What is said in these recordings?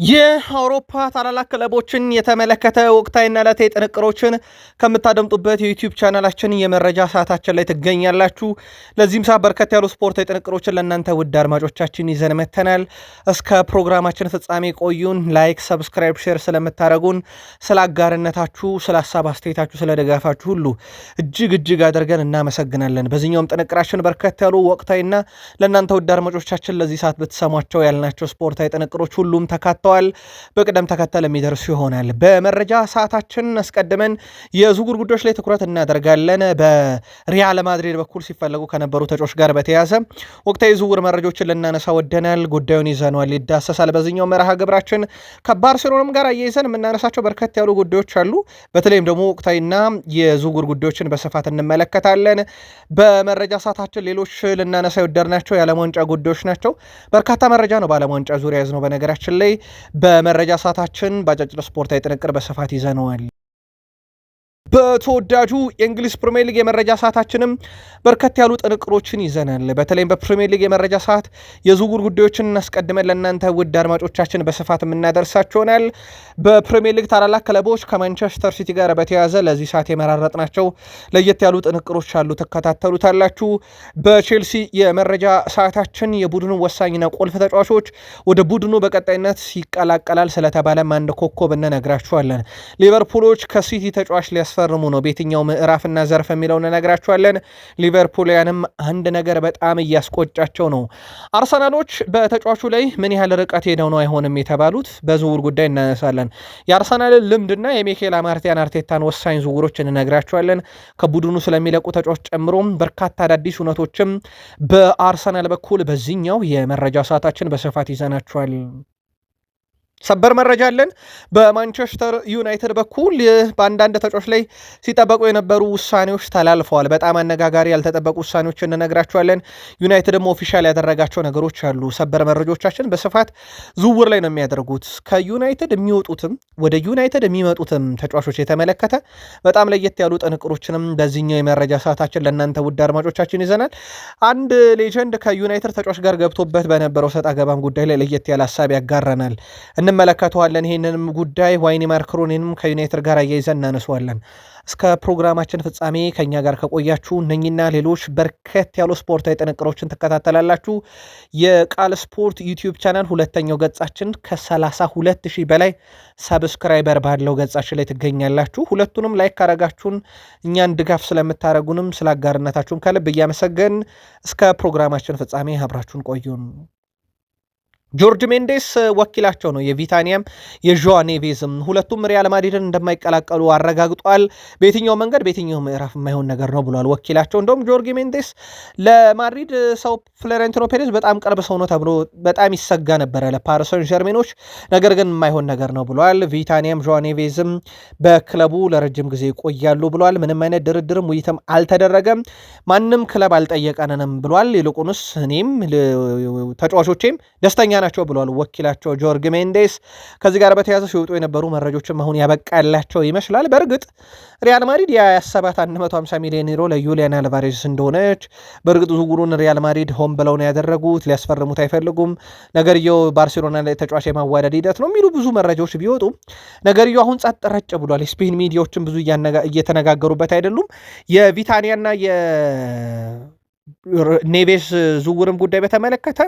የአውሮፓ ታላላቅ ክለቦችን የተመለከተ ወቅታዊና ዕለታዊ ጥንቅሮችን ከምታደምጡበት የዩቲዩብ ቻናላችን የመረጃ ሰዓታችን ላይ ትገኛላችሁ። ለዚህም ሰዓት በርከት ያሉ ስፖርታዊ ጥንቅሮችን ለእናንተ ውድ አድማጮቻችን ይዘን መተናል። እስከ ፕሮግራማችን ፍጻሜ ቆዩን። ላይክ፣ ሰብስክራይብ፣ ሼር ስለምታደረጉን፣ ስለ አጋርነታችሁ፣ ስለ ሀሳብ አስተያየታችሁ፣ ስለ ደጋፋችሁ ሁሉ እጅግ አድርገን እናመሰግናለን። በዚህኛውም ጥንቅራችን በርከት ያሉ ወቅታዊና ለእናንተ ውድ አድማጮቻችን ለዚህ ሰዓት ብትሰሟቸው ያልናቸው ስፖርታዊ ጥንቅሮች ሁሉም ተካተዋል። በቅደም ተከተል የሚደርሱ ይሆናል። በመረጃ ሰዓታችን አስቀድመን የዝውውር ጉዳዮች ላይ ትኩረት እናደርጋለን። በሪያል ማድሪድ በኩል ሲፈለጉ ከነበሩ ተጫዋቾች ጋር በተያያዘ ወቅታዊ ዝውውር መረጃዎችን ልናነሳ ወደናል። ጉዳዩን ይዘነዋል፣ ይዳሰሳል። በዚህኛው መርሃ ግብራችን ከባርሴሎናም ጋር አያይዘን የምናነሳቸው በርከት ያሉ ጉዳዮች አሉ። በተለይም ደግሞ ወቅታዊና የዝውውር ጉዳዮችን በስፋት እንመለከታለን። በመረጃ ሰዓታችን ሌሎች ልናነሳ የወደድናቸው የዓለም ዋንጫ ጉዳዮች ናቸው። በርካታ መረጃ ነው በዓለም ዋንጫ ዙሪያ ያዝነው። በነገራችን ላይ በመረጃ ሰዓታችን በአጫጭር ስፖርታዊ ጥንቅር በስፋት ይዘነዋል። በተወዳጁ የእንግሊዝ ፕሪሚየር ሊግ የመረጃ ሰዓታችንም በርከት ያሉ ጥንቅሮችን ይዘናል። በተለይም በፕሪሚየር ሊግ የመረጃ ሰዓት የዝውውር ጉዳዮችን እናስቀድመን ለእናንተ ውድ አድማጮቻችን በስፋት የምናደርሳቸውናል። በፕሪሚየር ሊግ ታላላቅ ክለቦች ከማንቸስተር ሲቲ ጋር በተያያዘ ለዚህ ሰዓት የመራረጥናቸው ለየት ያሉ ጥንቅሮች አሉ፣ ትከታተሉታላችሁ። በቼልሲ የመረጃ ሰዓታችን የቡድኑ ወሳኝና ቁልፍ ተጫዋቾች ወደ ቡድኑ በቀጣይነት ይቀላቀላል ስለተባለም አንድ ኮከብ እንነግራችኋለን። ሊቨርፑሎች ከሲቲ ተጫዋች ሊያስፈርሙ ነው። በየትኛው ምዕራፍና ዘርፍ የሚለውን እነግራችኋለን። ሊቨርፑልያንም አንድ ነገር በጣም እያስቆጫቸው ነው። አርሰናሎች በተጫዋቹ ላይ ምን ያህል ርቀት ሄደው ነው አይሆንም የተባሉት በዝውውር ጉዳይ እናነሳለን። የአርሰናልን ልምድና የሚኬል አርቴታን ወሳኝ ዝውውሮች እንነግራችኋለን። ከቡድኑ ስለሚለቁ ተጫዋች ጨምሮም በርካታ አዳዲስ እውነቶችም በአርሰናል በኩል በዚህኛው የመረጃ ሰዓታችን በስፋት ይዘናችኋል። ሰበር መረጃ አለን። በማንቸስተር ዩናይትድ በኩል በአንዳንድ ተጫዋቾች ላይ ሲጠበቁ የነበሩ ውሳኔዎች ተላልፈዋል። በጣም አነጋጋሪ ያልተጠበቁ ውሳኔዎች እንነግራቸዋለን። ዩናይትድም ኦፊሻል ያደረጋቸው ነገሮች አሉ። ሰበር መረጃዎቻችን በስፋት ዝውውር ላይ ነው የሚያደርጉት። ከዩናይትድ የሚወጡትም ወደ ዩናይትድ የሚመጡትም ተጫዋቾች የተመለከተ በጣም ለየት ያሉ ጥንቅሮችንም በዚህኛው የመረጃ ሰዓታችን ለእናንተ ውድ አድማጮቻችን ይዘናል። አንድ ሌጀንድ ከዩናይትድ ተጫዋች ጋር ገብቶበት በነበረው ሰጣ ገባም ጉዳይ ላይ ለየት ያለ ሀሳብ ያጋረናል። እንመለከተዋለን። ይህንንም ጉዳይ ዋይኒ ማርክሮኒንም ከዩናይትድ ጋር አያይዘን እናነሷለን። እስከ ፕሮግራማችን ፍጻሜ ከኛ ጋር ከቆያችሁ እነኝና ሌሎች በርከት ያሉ ስፖርታዊ ጥንቅሮችን ትከታተላላችሁ። የቃል ስፖርት ዩቲዩብ ቻናል ሁለተኛው ገጻችን ከ32,000 በላይ ሰብስክራይበር ባለው ገጻችን ላይ ትገኛላችሁ። ሁለቱንም ላይክ ካረጋችሁን እኛን ድጋፍ ስለምታደረጉንም ስለ አጋርነታችሁን ከልብ እያመሰገን እስከ ፕሮግራማችን ፍጻሜ አብራችሁን ቆዩን። ጆርጅ ሜንዴስ ወኪላቸው ነው። የቪታኒያም የዦዋ ኔቬዝም ሁለቱም ሪያል ማድሪድን እንደማይቀላቀሉ አረጋግጧል። በየትኛው መንገድ በየትኛው ምዕራፍ የማይሆን ነገር ነው ብሏል ወኪላቸው። እንደውም ጆርጅ ሜንዴስ ለማድሪድ ሰው ፍሎሬንቲኖ ፔሬዝ በጣም ቅርብ ሰው ነው ተብሎ በጣም ይሰጋ ነበረ ለፓሪስ ሰን ዠርሜኖች፣ ነገር ግን የማይሆን ነገር ነው ብሏል። ቪታኒያም ዦዋ ኔቬዝም በክለቡ ለረጅም ጊዜ ይቆያሉ ብሏል። ምንም አይነት ድርድርም ውይይትም አልተደረገም፣ ማንም ክለብ አልጠየቀንንም ብሏል። ይልቁንስ እኔም ተጫዋቾቼም ደስተኛ ናቸው ብሏል ወኪላቸው ጆርግ ሜንዴስ። ከዚህ ጋር በተያያዘ ሲወጡ የነበሩ መረጃዎችም አሁን ያበቃላቸው ይመስላል። በእርግጥ ሪያል ማድሪድ ያሰባት 150 ሚሊዮን ዩሮ ለዩሊያን አልቫሬዝ እንደሆነች፣ በእርግጥ ዝውውሩን ሪያል ማድሪድ ሆን ብለው ነው ያደረጉት፣ ሊያስፈርሙት አይፈልጉም፣ ነገርየው ባርሴሎና ላይ ተጫዋች የማዋደድ ሂደት ነው የሚሉ ብዙ መረጃዎች ቢወጡ ነገርየው አሁን ጸጥ ረጭ ብሏል። የስፔን ሚዲያዎችን ብዙ እየተነጋገሩበት አይደሉም። የቪታኒያና ኔቬስ ዝውውርም ጉዳይ በተመለከተ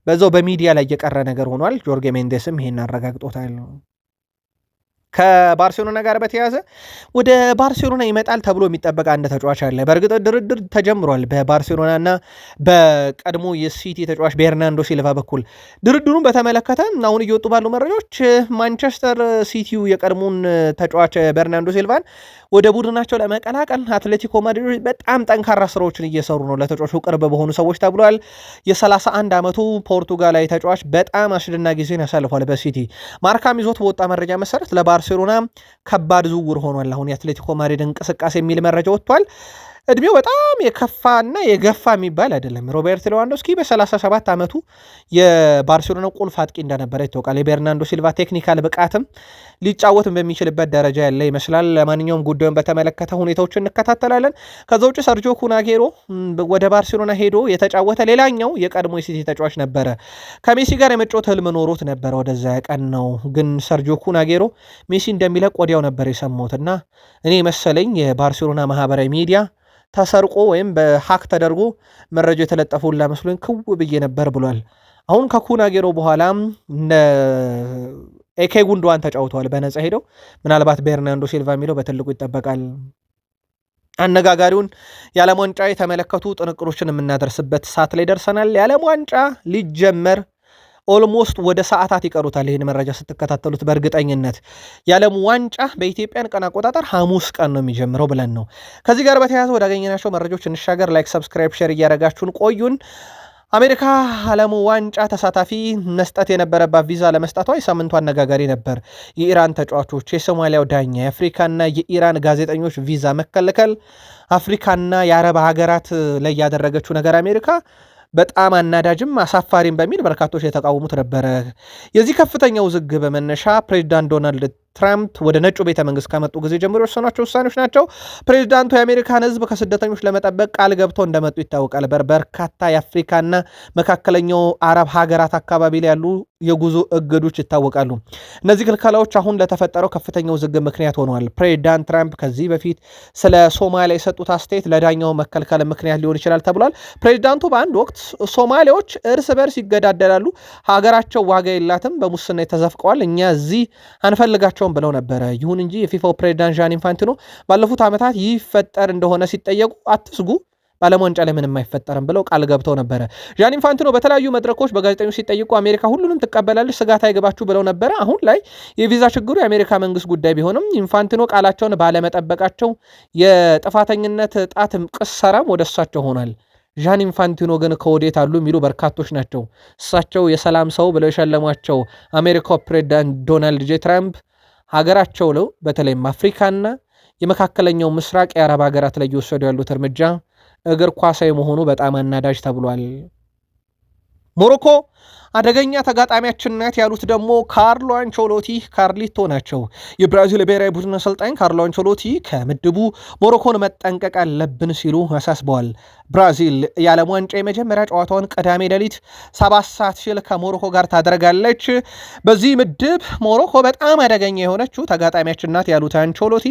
በዛው በሚዲያ ላይ የቀረ ነገር ሆኗል። ጆርጌ ሜንዴስም ይሄን አረጋግጦታል። ከባርሴሎና ጋር በተያያዘ ወደ ባርሴሎና ይመጣል ተብሎ የሚጠበቅ አንድ ተጫዋች አለ። በእርግጥ ድርድር ተጀምሯል በባርሴሎናና በቀድሞ የሲቲ ተጫዋች በሄርናንዶ ሲልቫ በኩል። ድርድሩን በተመለከተ አሁን እየወጡ ባሉ መረጃዎች ማንቸስተር ሲቲው የቀድሞውን ተጫዋች በሄርናንዶ ሲልቫን ወደ ቡድናቸው ለመቀላቀል አትሌቲኮ ማድሪድ በጣም ጠንካራ ስራዎችን እየሰሩ ነው፣ ለተጫዋቹ ቅርብ በሆኑ ሰዎች ተብሏል። የ31 ዓመቱ ፖርቱጋላዊ ተጫዋች በጣም አስደናቂ ጊዜን ያሳልፏል በሲቲ። ማርካም ይዞት በወጣ መረጃ መሰረት ለባርሴሎና ከባድ ዝውውር ሆኗል አሁን የአትሌቲኮ ማድሪድ እንቅስቃሴ የሚል መረጃ ወጥቷል። እድሜው በጣም የከፋና የገፋ የሚባል አይደለም። ሮቤርት ሌዋንዶስኪ በ37 ዓመቱ የባርሴሎና ቁልፍ አጥቂ እንደነበረ ይታወቃል። የቤርናንዶ ሲልቫ ቴክኒካል ብቃትም ሊጫወትም በሚችልበት ደረጃ ያለ ይመስላል። ለማንኛውም ጉዳዩን በተመለከተ ሁኔታዎች እንከታተላለን። ከዛ ውጭ ሰርጂዮ ኩናጌሮ ወደ ባርሴሎና ሄዶ የተጫወተ ሌላኛው የቀድሞ የሲቲ ተጫዋች ነበረ። ከሜሲ ጋር የመጫወት ህልም ኖሮት ነበረ። ወደዛ ቀን ነው ግን ሰርጂዮ ኩናጌሮ ሜሲ እንደሚለቅ ወዲያው ነበር የሰማሁት እና እኔ መሰለኝ የባርሴሎና ማህበራዊ ሚዲያ ተሰርቆ ወይም በሃክ ተደርጎ መረጃ የተለጠፈውላ መስሎኝ ክው ብዬ ነበር ብሏል። አሁን ከኩናጌሮ በኋላም ኤኬ ጉንዶዋን ተጫውተዋል በነጻ ሄደው። ምናልባት ቤርናንዶ ሲልቫ የሚለው በትልቁ ይጠበቃል። አነጋጋሪውን የዓለም ዋንጫ የተመለከቱ ጥንቅሮችን የምናደርስበት ሰዓት ላይ ደርሰናል። የዓለም ዋንጫ ሊጀመር ኦልሞስት ወደ ሰዓታት ይቀሩታል። ይህን መረጃ ስትከታተሉት በእርግጠኝነት የዓለም ዋንጫ በኢትዮጵያን ቀን አቆጣጠር ሐሙስ ቀን ነው የሚጀምረው ብለን ነው። ከዚህ ጋር በተያያዘ ወዳገኘናቸው መረጃዎች እንሻገር። ላይክ፣ ሰብስክራይብ፣ ሼር እያደረጋችሁን ቆዩን። አሜሪካ ዓለሙ ዋንጫ ተሳታፊ መስጠት የነበረባት ቪዛ ለመስጠቷ የሳምንቱ አነጋጋሪ ነበር። የኢራን ተጫዋቾች፣ የሶማሊያው ዳኛ፣ የአፍሪካና የኢራን ጋዜጠኞች ቪዛ መከልከል፣ አፍሪካና የአረብ ሀገራት ላይ ያደረገችው ነገር አሜሪካ በጣም አናዳጅም አሳፋሪም በሚል በርካቶች የተቃወሙት ነበረ። የዚህ ከፍተኛ ውዝግብ መነሻ ፕሬዚዳንት ዶናልድ ትራምፕ ወደ ነጩ ቤተ መንግስት ከመጡ ጊዜ ጀምሮ የወሰኗቸው ውሳኔዎች ናቸው። ፕሬዚዳንቱ የአሜሪካን ሕዝብ ከስደተኞች ለመጠበቅ ቃል ገብተው እንደመጡ ይታወቃል። በርካታ የአፍሪካና መካከለኛው አረብ ሀገራት አካባቢ ላይ ያሉ የጉዞ እግዶች ይታወቃሉ። እነዚህ ክልከላዎች አሁን ለተፈጠረው ከፍተኛ ውዝግብ ምክንያት ሆነዋል። ፕሬዚዳንት ትራምፕ ከዚህ በፊት ስለ ሶማሊያ የሰጡት አስተያየት ለዳኛው መከልከል ምክንያት ሊሆን ይችላል ተብሏል። ፕሬዚዳንቱ በአንድ ወቅት ሶማሌዎች እርስ በርስ ይገዳደላሉ፣ ሀገራቸው ዋጋ የላትም፣ በሙስና ተዘፍቀዋል፣ እኛ እዚህ አንፈልጋቸው ብለው ነበረ። ይሁን እንጂ የፊፋው ፕሬዚዳንት ዣን ኢንፋንቲኖ ባለፉት ዓመታት ይፈጠር እንደሆነ ሲጠየቁ አትስጉ፣ በዓለም ዋንጫ ላይ ምንም አይፈጠርም ብለው ቃል ገብተው ነበረ። ዣን ኢንፋንቲኖ በተለያዩ መድረኮች በጋዜጠኞች ሲጠይቁ አሜሪካ ሁሉንም ትቀበላለች፣ ስጋት አይገባችሁ ብለው ነበረ። አሁን ላይ የቪዛ ችግሩ የአሜሪካ መንግስት ጉዳይ ቢሆንም ኢንፋንቲኖ ቃላቸውን ባለመጠበቃቸው የጥፋተኝነት ጣት ቅሰራም ወደ እሳቸው ሆኗል። ዣን ኢንፋንቲኖ ግን ከወዴት አሉ የሚሉ በርካቶች ናቸው። እሳቸው የሰላም ሰው ብለው የሸለሟቸው አሜሪካው ፕሬዚዳንት ዶናልድ ጄ ትራምፕ ሀገራቸው ለው በተለይም አፍሪካና የመካከለኛው ምስራቅ የአረብ ሀገራት ላይ እየወሰዱ ያሉት እርምጃ እግር ኳሳዊ መሆኑ በጣም አናዳጅ ተብሏል። ሞሮኮ አደገኛ ተጋጣሚያችን ናት ያሉት ደግሞ ካርሎ አንቸሎቲ ካርሊቶ ናቸው። የብራዚል ብሔራዊ ቡድን አሰልጣኝ ካርሎ አንቸሎቲ ከምድቡ ሞሮኮን መጠንቀቅ አለብን ሲሉ አሳስበዋል። ብራዚል የዓለም ዋንጫ የመጀመሪያ ጨዋታውን ቅዳሜ ሌሊት 7 ሰዓት ሲል ከሞሮኮ ጋር ታደርጋለች። በዚህ ምድብ ሞሮኮ በጣም አደገኛ የሆነችው ተጋጣሚያችን ናት ያሉት አንቸሎቲ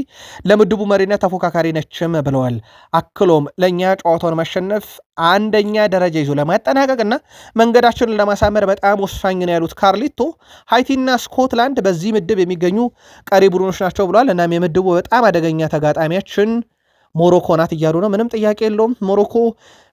ለምድቡ መሪነት ተፎካካሪ ነችም ብለዋል። አክሎም ለእኛ ጨዋታውን ማሸነፍ አንደኛ ደረጃ ይዞ ለማጠናቀቅና መንገዳችንን ለማሳመር በጣም ወሳኝ ነው ያሉት ካርሊቶ ሃይቲና ስኮትላንድ በዚህ ምድብ የሚገኙ ቀሪ ቡድኖች ናቸው ብለዋል። እናም የምድቡ በጣም አደገኛ ተጋጣሚያችን ሞሮኮ ናት እያሉ ነው። ምንም ጥያቄ የለውም። ሞሮኮ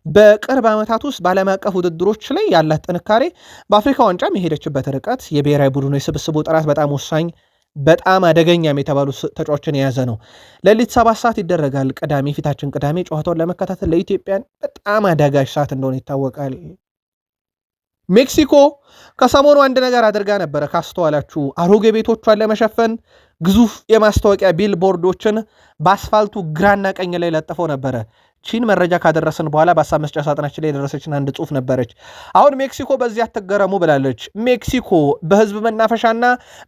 በቅርብ ዓመታት ውስጥ በዓለም አቀፍ ውድድሮች ላይ ያላት ጥንካሬ፣ በአፍሪካ ዋንጫም የሄደችበት ርቀት፣ የብሔራዊ ቡድኑ የስብስቡ ጥራት በጣም ወሳኝ በጣም አደገኛም የተባሉ ተጫዋቾችን የያዘ ነው። ሌሊት 7 ሰዓት ይደረጋል። ፊታችን ቅዳሜ ጨዋታውን ለመከታተል ለኢትዮጵያን በጣም አዳጋች ሰዓት እንደሆነ ይታወቃል። ሜክሲኮ ከሰሞኑ አንድ ነገር አድርጋ ነበረ። ካስተዋላችሁ አሮጌ ቤቶቿን ለመሸፈን ግዙፍ የማስታወቂያ ቢልቦርዶችን በአስፋልቱ ግራና ቀኝ ላይ ለጥፈው ነበረ። ቺን መረጃ ካደረስን በኋላ በሀሳብ መስጫ ሳጥናችን ላይ የደረሰችን አንድ ጽሑፍ ነበረች። አሁን ሜክሲኮ በዚህ አትገረሙ ብላለች። ሜክሲኮ በህዝብ መናፈሻና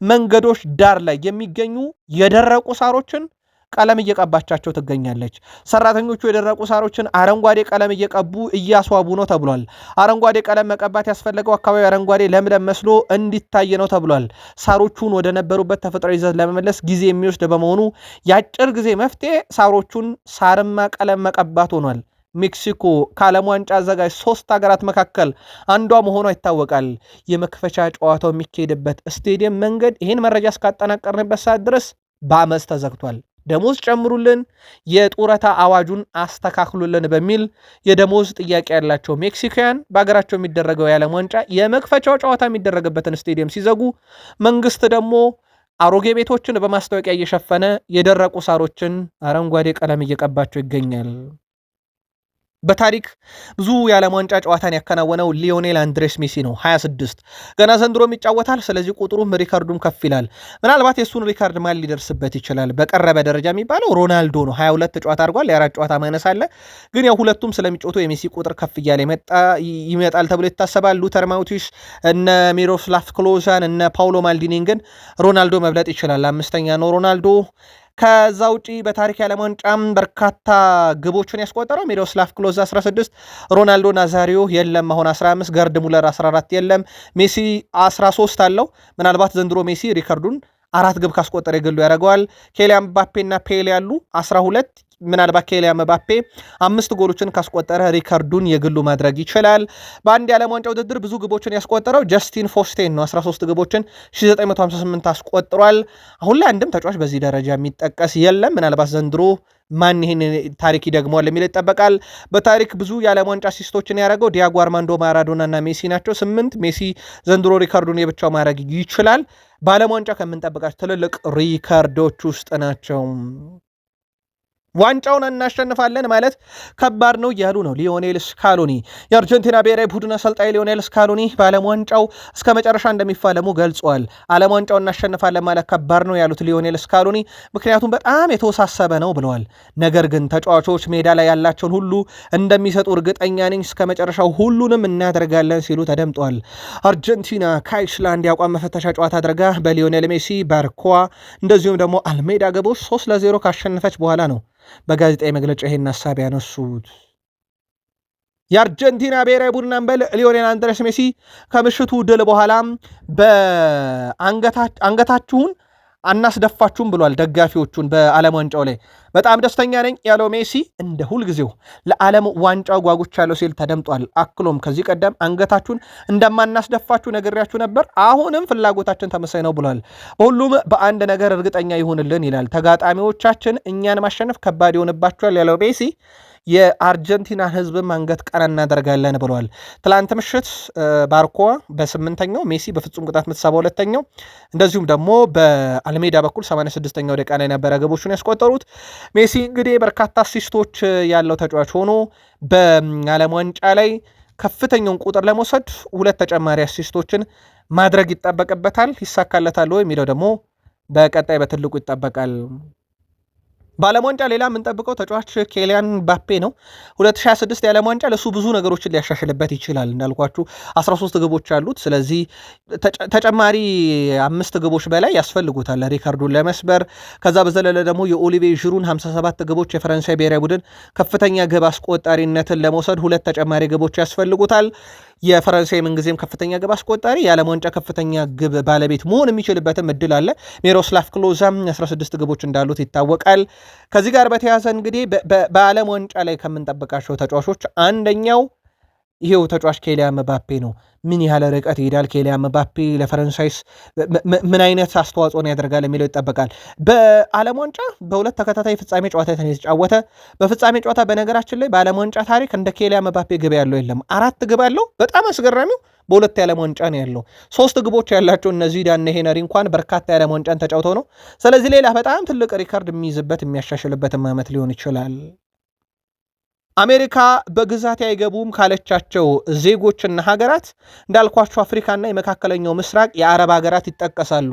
መንገዶች ዳር ላይ የሚገኙ የደረቁ ሳሮችን ቀለም እየቀባቻቸው ትገኛለች። ሰራተኞቹ የደረቁ ሳሮችን አረንጓዴ ቀለም እየቀቡ እያስዋቡ ነው ተብሏል። አረንጓዴ ቀለም መቀባት ያስፈለገው አካባቢ አረንጓዴ ለምለም መስሎ እንዲታይ ነው ተብሏል። ሳሮቹን ወደ ነበሩበት ተፈጥሯዊ ይዘት ለመመለስ ጊዜ የሚወስድ በመሆኑ የአጭር ጊዜ መፍትሄ ሳሮቹን ሳርማ ቀለም መቀባት ሆኗል። ሜክሲኮ ከዓለም ዋንጫ አዘጋጅ 3 ሀገራት መካከል አንዷ መሆኗ ይታወቃል። የመክፈቻ ጨዋታው የሚካሄድበት ስቴዲየም መንገድ ይህን መረጃ እስካጠናቀርንበት ሰዓት ድረስ በአመፅ ተዘግቷል። ደሞዝ ጨምሩልን፣ የጡረታ አዋጁን አስተካክሉልን በሚል የደሞዝ ጥያቄ ያላቸው ሜክሲካውያን በሀገራቸው የሚደረገው የዓለም ዋንጫ የመክፈቻው ጨዋታ የሚደረግበትን ስቴዲየም ሲዘጉ፣ መንግስት ደግሞ አሮጌ ቤቶችን በማስታወቂያ እየሸፈነ የደረቁ ሳሮችን አረንጓዴ ቀለም እየቀባቸው ይገኛል። በታሪክ ብዙ የዓለም ዋንጫ ጨዋታን ያከናወነው ሊዮኔል አንድሬስ ሜሲ ነው፣ 26 ገና ዘንድሮም ይጫወታል። ስለዚህ ቁጥሩም ሪካርዱም ከፍ ይላል። ምናልባት የእሱን ሪካርድ ማን ሊደርስበት ይችላል? በቀረበ ደረጃ የሚባለው ሮናልዶ ነው፣ 22 ጨዋታ አድርጓል። የ4 ጨዋታ ማነስ አለ። ግን ያው ሁለቱም ስለሚጫወቱ የሜሲ ቁጥር ከፍ እያለ ይመጣል ተብሎ ይታሰባል። ሉተር ማውቲስ፣ እነ ሚሮስላፍ ክሎዛን፣ እነ ፓውሎ ማልዲኒን ግን ሮናልዶ መብለጥ ይችላል። 5ኛ ነው ሮናልዶ። ከዛ ውጪ በታሪክ የዓለም ዋንጫም በርካታ ግቦችን ያስቆጠረው ሚሮስላፍ ክሎዝ 16፣ ሮናልዶ ናዛሪዮ የለም አሁን 15፣ ገርድ ሙለር 14 የለም። ሜሲ 13 አለው። ምናልባት ዘንድሮ ሜሲ ሪከርዱን 4 ግብ ካስቆጠረ የግሉ ያደርገዋል። ኬሊያን ምባፔና ፔሌ ያሉ 12፣ ምናልባት ኬሊያን ምባፔ 5 ጎሎችን ካስቆጠረ ሪከርዱን የግሉ ማድረግ ይችላል። በአንድ የዓለም ዋንጫ ውድድር ብዙ ግቦችን ያስቆጠረው ጀስቲን ፎስቴን ነው። 13 ግቦችን 1958 አስቆጥሯል። አሁን ላይ አንድም ተጫዋች በዚህ ደረጃ የሚጠቀስ የለም። ምናልባት ዘንድሮ ማን ይህን ታሪክ ይደግመዋል የሚል ይጠበቃል። በታሪክ ብዙ የዓለም ዋንጫ አሲስቶችን ያደረገው ዲያጎ አርማንዶ ማራዶና እና ሜሲ ናቸው፣ 8። ሜሲ ዘንድሮ ሪከርዱን የብቻው ማድረግ ይችላል። በዓለም ዋንጫ ከምንጠብቃቸው ትልልቅ ሪከርዶች ውስጥ ናቸው። ዋንጫውን እናሸንፋለን ማለት ከባድ ነው እያሉ ነው ሊዮኔል ስካሎኒ። የአርጀንቲና ብሔራዊ ቡድን አሰልጣኝ ሊዮኔል ስካሎኒ በዓለም ዋንጫው እስከ መጨረሻ እንደሚፋለሙ ገልጿል። ዓለም ዋንጫው እናሸንፋለን ማለት ከባድ ነው ያሉት ሊዮኔል ስካሎኒ ምክንያቱም በጣም የተወሳሰበ ነው ብለዋል። ነገር ግን ተጫዋቾች ሜዳ ላይ ያላቸውን ሁሉ እንደሚሰጡ እርግጠኛ ነኝ፣ እስከ መጨረሻው ሁሉንም እናደርጋለን ሲሉ ተደምጧል። አርጀንቲና ከአይስላንድ የአቋም መፈተሻ ጨዋታ አድርጋ በሊዮኔል ሜሲ፣ ባርኳ እንደዚሁም ደግሞ አልሜዳ ገቦች 3-0 ካሸነፈች በኋላ ነው በጋዜጣዊ መግለጫ ይሄን ሐሳብ ያነሱት። የአርጀንቲና ብሔራዊ ቡድን አምበል ሊዮኔል አንድሬስ ሜሲ ከምሽቱ ድል በኋላ አንገታችሁን አናስደፋችሁም ብሏል ደጋፊዎቹን በዓለም ዋንጫው ላይ። በጣም ደስተኛ ነኝ ያለው ሜሲ እንደ ሁልጊዜው ለዓለም ዋንጫው ጓጉቻለሁ ሲል ተደምጧል። አክሎም ከዚህ ቀደም አንገታችሁን እንደማናስደፋችሁ ነግሬያችሁ ነበር፣ አሁንም ፍላጎታችን ተመሳሳይ ነው ብሏል። በሁሉም በአንድ ነገር እርግጠኛ ይሁንልን ይላል። ተጋጣሚዎቻችን እኛን ማሸነፍ ከባድ ይሆንባቸዋል ያለው ሜሲ የአርጀንቲና ሕዝብም አንገት ቀና እናደርጋለን ብለዋል። ትላንት ምሽት ባርኮ በ8ኛው ሜሲ በፍጹም ቅጣት ምት 72ኛው እንደዚሁም ደግሞ በአልሜዳ በኩል 86ኛው ደቂቃ ላይ ነበረ ግቦቹን ያስቆጠሩት። ሜሲ እንግዲህ በርካታ አሲስቶች ያለው ተጫዋች ሆኖ በዓለም ዋንጫ ላይ ከፍተኛውን ቁጥር ለመውሰድ 2 ተጨማሪ አሲስቶችን ማድረግ ይጠበቅበታል። ይሳካለታል ወይ የሚለው ደግሞ በቀጣይ በትልቁ ይጠበቃል። በዓለም ዋንጫ ሌላ የምንጠብቀው ተጫዋች ኬሊያን ምባፔ ነው። 2026 የዓለም ዋንጫ ለሱ ብዙ ነገሮችን ሊያሻሽልበት ይችላል። እንዳልኳችሁ 13 ግቦች አሉት። ስለዚህ ተጨማሪ 5 ግቦች በላይ ያስፈልጉታል ሪካርዱን ለመስበር። ከዛ በዘለለ ደግሞ የኦሊቬ ዥሩን 57 ግቦች የፈረንሳይ ብሔራዊ ቡድን ከፍተኛ ግብ አስቆጣሪነትን ለመውሰድ 2 ተጨማሪ ግቦች ያስፈልጉታል። የፈረንሳይ ምንጊዜም ከፍተኛ ግብ አስቆጣሪ የዓለም ዋንጫ ከፍተኛ ግብ ባለቤት መሆን የሚችልበትም እድል አለ። ሚሮስላፍ ክሎዛም 16 ግቦች እንዳሉት ይታወቃል። ከዚህ ጋር በተያያዘ እንግዲህ በዓለም ዋንጫ ላይ ከምንጠብቃቸው ተጫዋቾች አንደኛው ይሄው ተጫዋች ኬሊያን ምባፔ ነው። ምን ያህል ርቀት ይሄዳል ኬሊያን ምባፔ? ለፈረንሳይስ ምን አይነት አስተዋጽኦን ያደርጋል የሚለው ይጠበቃል። በዓለም ዋንጫ በ2 ተከታታይ ፍጻሜ ጨዋታ የተጫወተ በፍጻሜ ጨዋታ በነገራችን ላይ በዓለም ዋንጫ ታሪክ እንደ ኬሊያን ምባፔ ግብ ያለው የለም። 4 ግብ አለው። በጣም አስገራሚው በ2 የዓለም ዋንጫ ነው ያለው። 3 ግቦች ያላቸው እነዚህ ዳነ ሄነሪ እንኳን በርካታ የዓለም ዋንጫን ተጫውተው ነው። ስለዚህ ሌላ በጣም ትልቅ ሪካርድ የሚይዝበት የሚያሻሽልበትም ዓመት ሊሆን ይችላል። አሜሪካ በግዛት አይገቡም ካለቻቸው ዜጎችና ሀገራት እንዳልኳቸው አፍሪካና የመካከለኛው ምስራቅ የአረብ ሀገራት ይጠቀሳሉ።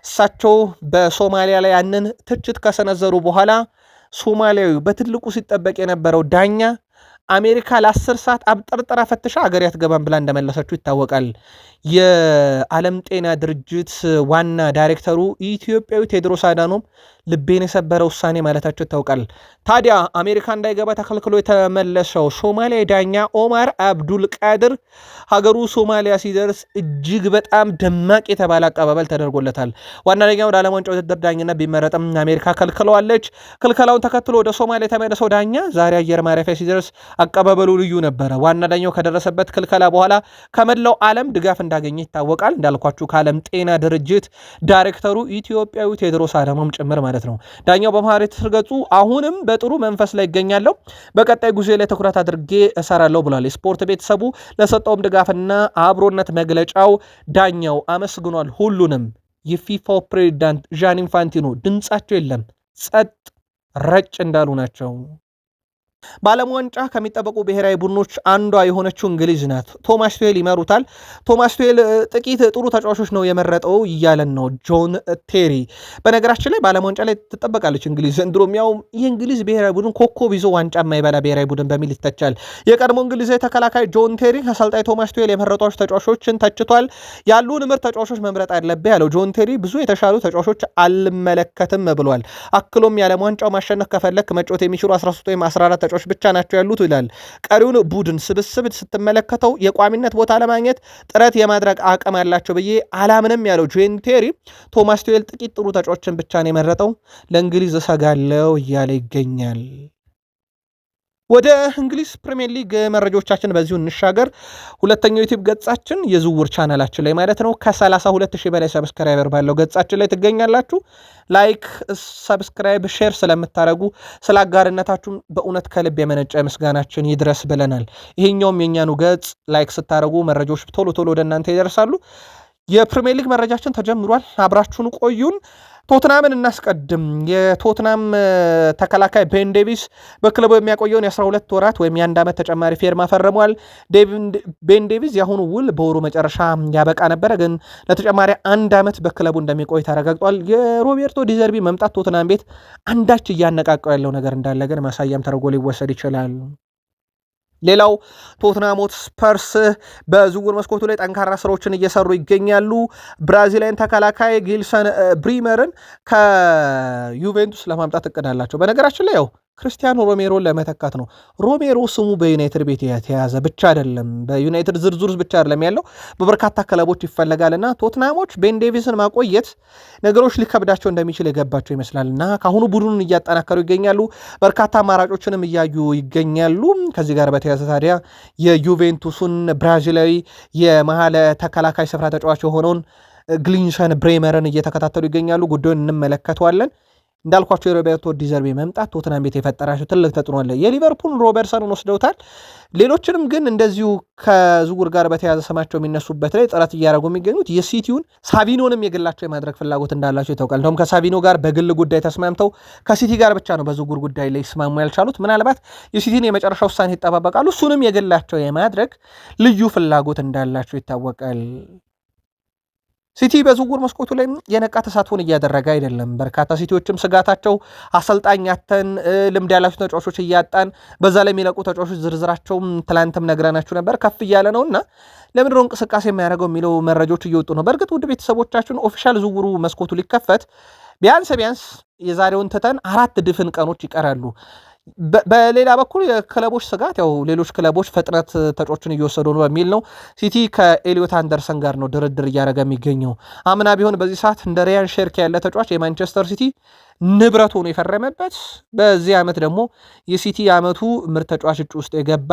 እሳቸው በሶማሊያ ላይ ያንን ትችት ከሰነዘሩ በኋላ ሶማሊያዊ በትልቁ ሲጠበቅ የነበረው ዳኛ አሜሪካ ለ10 ሰዓት አብጠርጥራ ፈትሻ ሀገር ያትገባም ብላ እንደመለሰችው ይታወቃል። የዓለም ጤና ድርጅት ዋና ዳይሬክተሩ ኢትዮጵያዊ ቴድሮስ አዳኖም ልቤን የሰበረ ውሳኔ ማለታቸው ይታወቃል። ታዲያ አሜሪካ እንዳይገባ ተከልክሎ የተመለሰው ሶማሊያ ዳኛ ኦማር አብዱል ቃድር ሀገሩ ሶማሊያ ሲደርስ እጅግ በጣም ደማቅ የተባለ አቀባበል ተደርጎለታል። ዋና ዳኛ ወደ ዓለም ዋንጫ ውድድር ዳኝነት ቢመረጥም አሜሪካ ከልክለዋለች። ክልከላውን ተከትሎ ወደ ሶማሊያ የተመለሰው ዳኛ ዛሬ አየር ማረፊያ ሲደርስ አቀባበሉ ልዩ ነበረ። ዋና ዳኛው ከደረሰበት ክልከላ በኋላ ከመላው ዓለም ድጋፍ እንዳገኘ ይታወቃል። እንዳልኳችሁ ከዓለም ጤና ድርጅት ዳይሬክተሩ ኢትዮጵያዊ ቴድሮስ አዳኖም ጭምር ማለት ነው። ዳኛው በማህበራዊ ትስስር ገጹ አሁንም በጥሩ መንፈስ ላይ ይገኛለሁ፣ በቀጣይ ጉዞ ላይ ትኩረት አድርጌ እሰራለሁ ብሏል። የስፖርት ቤተሰቡ ለሰጠውም ድጋፍና አብሮነት መግለጫው ዳኛው አመስግኗል። ሁሉንም የፊፋው ፕሬዚዳንት ዣን ኢንፋንቲኖ ድምጻቸው የለም ጸጥ ረጭ እንዳሉ ናቸው። በዓለም ዋንጫ ከሚጠበቁ ብሔራዊ ቡድኖች አንዷ የሆነችው እንግሊዝ ናት። ቶማስ ቱሄል ይመሩታል። ቶማስ ቱሄል ጥቂት ጥሩ ተጫዋቾች ነው የመረጠው እያለን ነው ጆን ቴሪ። በነገራችን ላይ በዓለም ዋንጫ ላይ ትጠበቃለች እንግሊዝ ዘንድሮም። ያው የእንግሊዝ ብሔራዊ ቡድን ኮከብ ይዞ ዋንጫ የማይበላ ብሔራዊ ቡድን በሚል ይተቻል። የቀድሞ እንግሊዛዊ ተከላካይ ጆን ቴሪ አሰልጣኝ ቶማስ ቱሄል የመረጧቸው ተጫዋቾችን ተችቷል። ያሉን ምርጥ ተጫዋቾች መምረጥ አለብህ ያለው ጆን ቴሪ ብዙ የተሻሉ ተጫዋቾች አልመለከትም ብሏል። አክሎም የዓለም ዋንጫው ማሸነፍ ከፈለክ መጫወት የሚችሉ 13 ወይም 14 ተጫዋቾች ብቻ ናቸው ያሉት ይላል። ቀሪውን ቡድን ስብስብ ስትመለከተው የቋሚነት ቦታ ለማግኘት ጥረት የማድረግ አቅም አላቸው ብዬ አላምንም ያለው ጆን ቴሪ ቶማስ ቱሄል ጥቂት ጥሩ ተጫዋቾችን ብቻ ነው የመረጠው፣ ለእንግሊዝ እሰጋለው እያለ ይገኛል። ወደ እንግሊዝ ፕሪሚየር ሊግ መረጃዎቻችን በዚሁ እንሻገር። ሁለተኛው ዩቲዩብ ገጻችን የዝውውር ቻናላችን ላይ ማለት ነው ከ32,000 በላይ ሰብስክራይበር ባለው ገጻችን ላይ ትገኛላችሁ። ላይክ፣ ሰብስክራይብ፣ ሼር ስለምታደርጉ ስለ አጋርነታችሁም በእውነት ከልብ የመነጨ ምስጋናችን ይድረስ ብለናል። ይሄኛውም የእኛኑ ገጽ ላይክ ስታደርጉ መረጃዎች ቶሎ ቶሎ ወደ እናንተ ይደርሳሉ። የፕሪሚየር ሊግ መረጃችን ተጀምሯል። አብራችሁን ቆዩን። ቶትናምን እናስቀድም። የቶትናም ተከላካይ ቤን ዴቪስ በክለቡ የሚያቆየውን የ12 ወራት ወይም የ1 ዓመት ተጨማሪ ፌርማ ፈርሟል። ቤን ዴቪስ የአሁኑ ውል በወሩ መጨረሻ ያበቃ ነበረ፣ ግን ለተጨማሪ 1 ዓመት በክለቡ እንደሚቆይ ተረጋግጧል። የሮቤርቶ ዲዘርቢ መምጣት ቶትናም ቤት አንዳች እያነቃቀው ያለው ነገር እንዳለ ግን ማሳያም ተደርጎ ሊወሰድ ይችላል። ሌላው ቶትናም ሆትስፐርስ በዝውውር መስኮቱ ላይ ጠንካራ ስራዎችን እየሰሩ ይገኛሉ። ብራዚላዊን ተከላካይ ጊልሰን ብሪመርን ከዩቬንቱስ ለማምጣት እቅድ አላቸው። በነገራችን ላይ ያው ክርስቲያኖ ሮሜሮን ለመተካት ነው። ሮሜሮ ስሙ በዩናይትድ ቤት የተያዘ ብቻ አይደለም፣ በዩናይትድ ዝርዝር ብቻ አይደለም ያለው፣ በበርካታ ክለቦች ይፈለጋልና ቶትናሞች ቤን ዴቪስን ማቆየት ነገሮች ሊከብዳቸው እንደሚችል የገባቸው ይመስላልና ከአሁኑ ቡድኑን እያጠናከሩ ይገኛሉ። በርካታ አማራጮችንም እያዩ ይገኛሉ። ከዚህ ጋር በተያያዘ ታዲያ የዩቬንቱሱን ብራዚላዊ የመሀል ተከላካይ ስፍራ ተጫዋች የሆነውን ግሊንሰን ብሬመርን እየተከታተሉ ይገኛሉ። ጉዳዩን እንመለከተዋለን። እንዳልኳቸው የሮቤርቶ ዲዘርቢ መምጣት ቶትናም ቤት የፈጠራቸው ትልቅ ተጽዕኖ አለ። የሊቨርፑል ሮበርትሰንን ወስደውታል። ሌሎችንም ግን እንደዚሁ ከዝውውር ጋር በተያያዘ ስማቸው የሚነሱበት ላይ ጥረት እያደረጉ የሚገኙት የሲቲውን ሳቪኖንም የግላቸው የማድረግ ፍላጎት እንዳላቸው ይታወቃል። እንደውም ከሳቪኖ ጋር በግል ጉዳይ ተስማምተው ከሲቲ ጋር ብቻ ነው በዝውውር ጉዳይ ላይ ይስማሙ ያልቻሉት። ምናልባት የሲቲን የመጨረሻ ውሳኔ ይጠባበቃሉ። እሱንም የግላቸው የማድረግ ልዩ ፍላጎት እንዳላቸው ይታወቃል። ሲቲ በዝውውር መስኮቱ ላይ የነቃ ተሳትፎን እያደረገ አይደለም። በርካታ ሲቲዎችም ስጋታቸው አሰልጣኝ ያተን ልምድ ያላቸው ተጫዋቾች እያጣን በዛ ላይ የሚለቁ ተጫዋቾች ዝርዝራቸውም ትላንትም ነግረናችሁ ነበር ከፍ እያለ ነው እና ለምንድነው እንቅስቃሴ የማያደርገው የሚለው መረጃዎች እየወጡ ነው። በእርግጥ ውድ ቤተሰቦቻችን ኦፊሻል ዝውውሩ መስኮቱ ሊከፈት ቢያንስ የዛሬውን ትተን 4 ድፍን ቀኖች ይቀራሉ። በሌላ በኩል የክለቦች ስጋት ያው ሌሎች ክለቦች ፍጥነት ተጫዋቾችን እየወሰዱ ነው በሚል ነው። ሲቲ ከኤሊዮት አንደርሰን ጋር ነው ድርድር እያደረገ የሚገኘው። አምና ቢሆን በዚህ ሰዓት እንደ ሪያን ሼርኪ ያለ ተጫዋች የማንቸስተር ሲቲ ንብረት ሆኖ የፈረመበት፣ በዚህ ዓመት ደግሞ የሲቲ የዓመቱ ምርጥ ተጫዋች እጩ ውስጥ የገባ፣